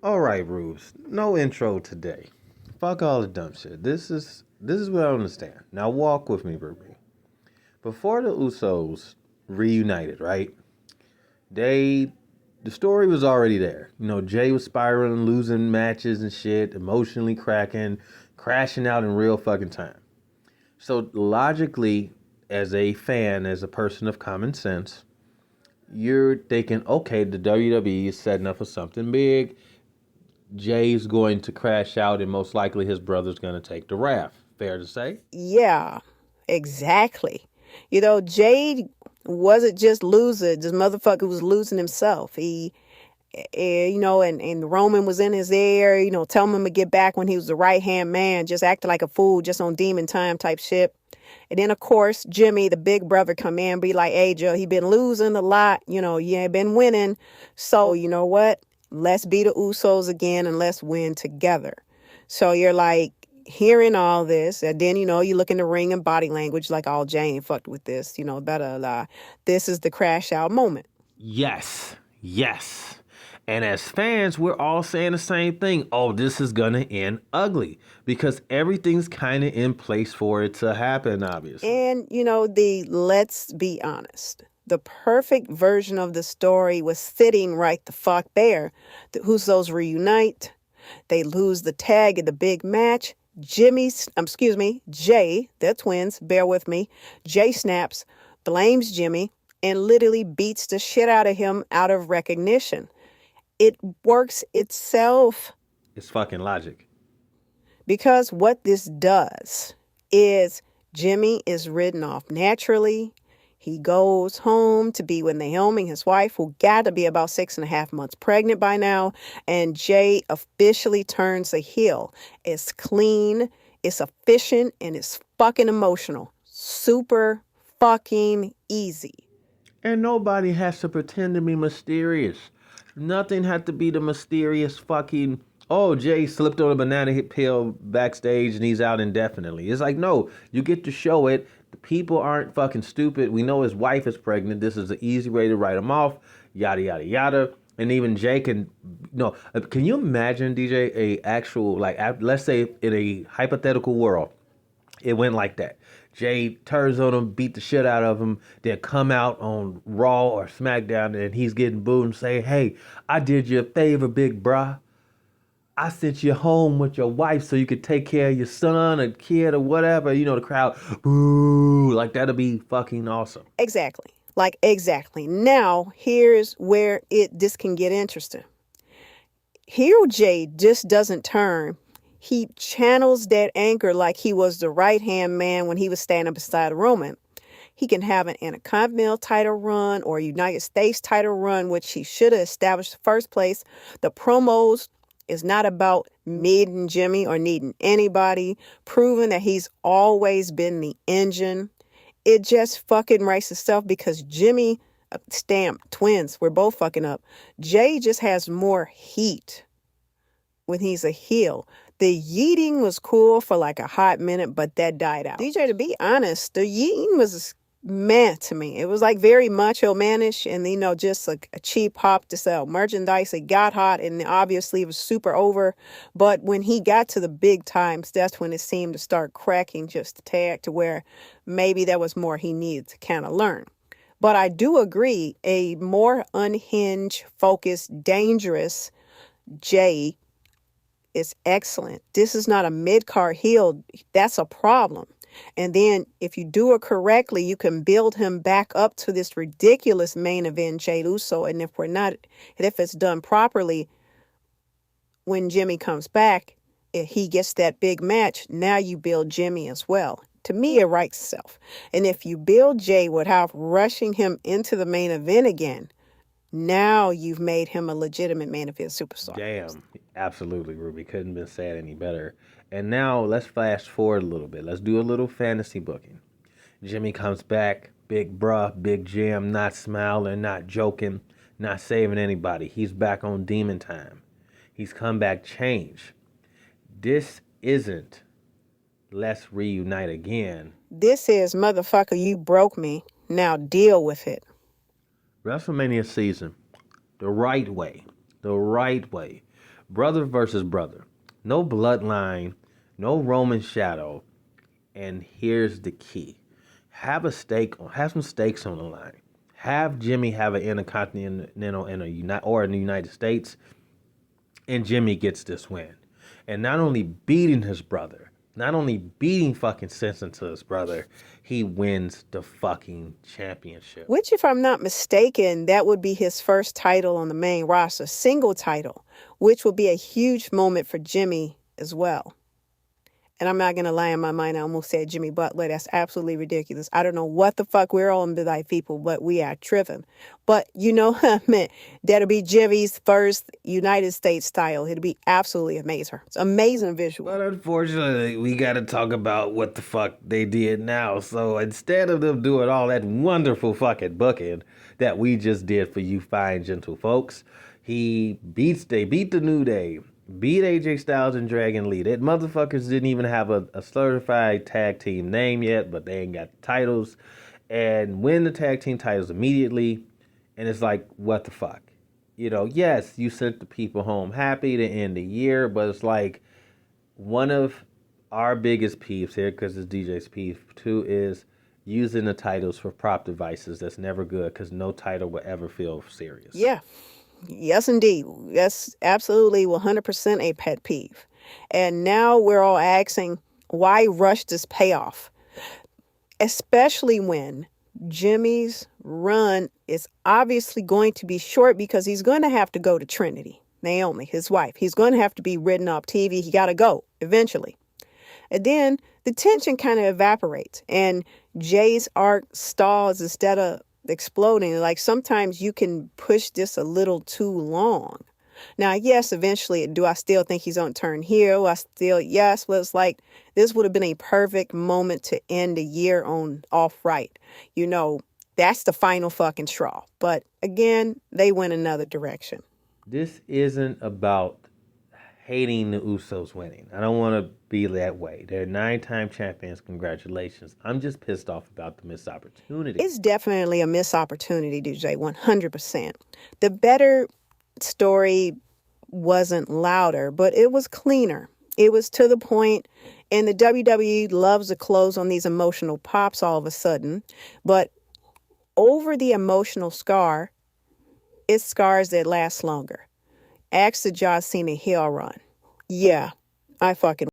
All right, Rubes. No intro today. Fuck all the dumb shit. This is what I understand. Now walk with me, Ruby. Before the Usos reunited, right? They the story was already there. Jay was spiraling, losing matches and shit, emotionally cracking, crashing out in real fucking time. So logically, as a fan, as a person of common sense, you're thinking, okay, the WWE is setting up for something big. Jay's going to crash out, and most likely his brother's going to take the rap. Fair to say? Yeah, exactly. Jade wasn't just losing. This motherfucker was losing himself. And Roman was in his ear, telling him to get back when he was the right-hand man, just acting like a fool, just on demon time type shit. And then, of course, Jimmy, the big brother, come in, be like, hey, Joe, he been losing a lot. You ain't been winning. So, you know what? Let's be the Usos again and let's win together. So you're like hearing all this. And then, you look in the ring and body language like, oh, Jane fucked with this, better. This is the crash out moment. Yes. Yes. And as fans, we're all saying the same thing. Oh, this is going to end ugly because everything's kind of in place for it to happen, obviously. And, let's be honest, the perfect version of the story was sitting right the fuck there. The Usos reunite. They lose the tag in the big match. Jay, they're twins, bear with me. Jay snaps, blames Jimmy, and literally beats the shit out of him out of recognition. It works itself. It's fucking logic. Because what this does is Jimmy is written off naturally. He goes home to be with Naomi, his wife, who got to be about 6.5 months pregnant by now. And Jay officially turns a heel. It's clean, it's efficient, and it's fucking emotional. Super fucking easy. And nobody has to pretend to be mysterious. Nothing had to be the mysterious fucking, oh, Jay slipped on a banana peel backstage and he's out indefinitely. It's like, no, you get to show it. The people aren't fucking stupid. We know his wife is pregnant. This is the easy way to write him off. Yada, yada, yada. And even Jay can, can you imagine, DJ, a actual, like, let's say in a hypothetical world, it went like that. Jay turns on him, beat the shit out of him, then come out on Raw or SmackDown and he's getting booed and say, hey, I did you a favor, big brah. I sent you home with your wife so you could take care of your son or kid or whatever. The crowd, boo. Like, that'll be fucking awesome. Exactly. Exactly. Now, here's where this can get interesting. Here, Jay just doesn't turn. He channels that anchor like he was the right-hand man when he was standing beside Roman. He can have an Intercontinental title run or a United States title run, which he should have established in the first place. The promos is not about needing Jimmy or needing anybody, proving that he's always been the engine. It just fucking writes itself because Jimmy, twins, we're both fucking up. Jay just has more heat when he's a heel. The yeeting was cool for like a hot minute, but that died out. DJ, to be honest, the yeeting was meh to me. It was like very macho manish and, just like a cheap hop to sell merchandise. It got hot and obviously it was super over. But when he got to the big times, that's when it seemed to start cracking just a tad to where maybe there was more he needed to kind of learn. But I do agree, a more unhinged, focused, dangerous Jay is excellent. This is not a mid-card heel. That's a problem. And then if you do it correctly, you can build him back up to this ridiculous main event, Jey Uso. And if it's done properly, when Jimmy comes back, if he gets that big match, now you build Jimmy as well. To me, it writes itself. And if you build Jay without rushing him into the main event again, now you've made him a legitimate main event superstar. Damn. Absolutely, Ruby. Couldn't have been said any better. And now let's fast forward a little bit. Let's do a little fantasy booking. Jimmy comes back, big bruh, big Jim, not smiling, not joking, not saving anybody. He's back on demon time. He's come back changed. This isn't let's reunite again. This is, motherfucker, you broke me. Now deal with it. WrestleMania season, the right way. Brother versus brother. No bloodline, no Roman shadow. And here's the key. Have some stakes on the line. Have Jimmy have an intercontinental in the United States, and Jimmy gets this win. And not only beating his brother, not only beating fucking Simpson to his brother, he wins the fucking championship. Which, if I'm not mistaken, that would be his first title on the main roster, single title, which would be a huge moment for Jimmy as well. And I'm not going to lie, in my mind, I almost said Jimmy Butler. That's absolutely ridiculous. I don't know what the fuck we're on like people, but we are tripping. But you know what I meant? That'll be Jimmy's first United States title. It'll be absolutely amazing. It's amazing visual. But unfortunately, we got to talk about what the fuck they did now. So instead of them doing all that wonderful fucking booking that we just did for you fine, gentle folks, they beat the New Day. Beat AJ Styles and Dragon Lee. That motherfuckers didn't even have a certified tag team name yet, but they ain't got the titles. And win the tag team titles immediately. And it's like, what the fuck? You know, yes, you sent the people home happy to end the year, but it's like one of our biggest peeves here, because it's DJ's peeve too, is using the titles for prop devices. That's never good, because no title will ever feel serious. Yeah. Yes, indeed. That's absolutely 100% a pet peeve. And now we're all asking, why rush this payoff? Especially when Jimmy's run is obviously going to be short, because he's going to have to go to Trinity, Naomi, his wife. He's going to have to be written off TV. He got to go eventually. And then the tension kind of evaporates and Jay's arc stalls instead of exploding. Like, sometimes you can push this a little too long. Now, yes, eventually, do I still think he's on turn heel? Yes, but it's like, this would have been a perfect moment to end the year off right. You know, that's the final fucking straw. But again, they went another direction. This isn't about hating the Usos winning. I don't want to be that way. They're 9-time champions. Congratulations. I'm just pissed off about the missed opportunity. It's definitely a missed opportunity, DJ, 100%. The better story wasn't louder, but it was cleaner. It was to the point, and the WWE loves to close on these emotional pops all of a sudden, but over the emotional scar, it's scars that last longer. Ask the John Cena heel run. Yeah, I fucking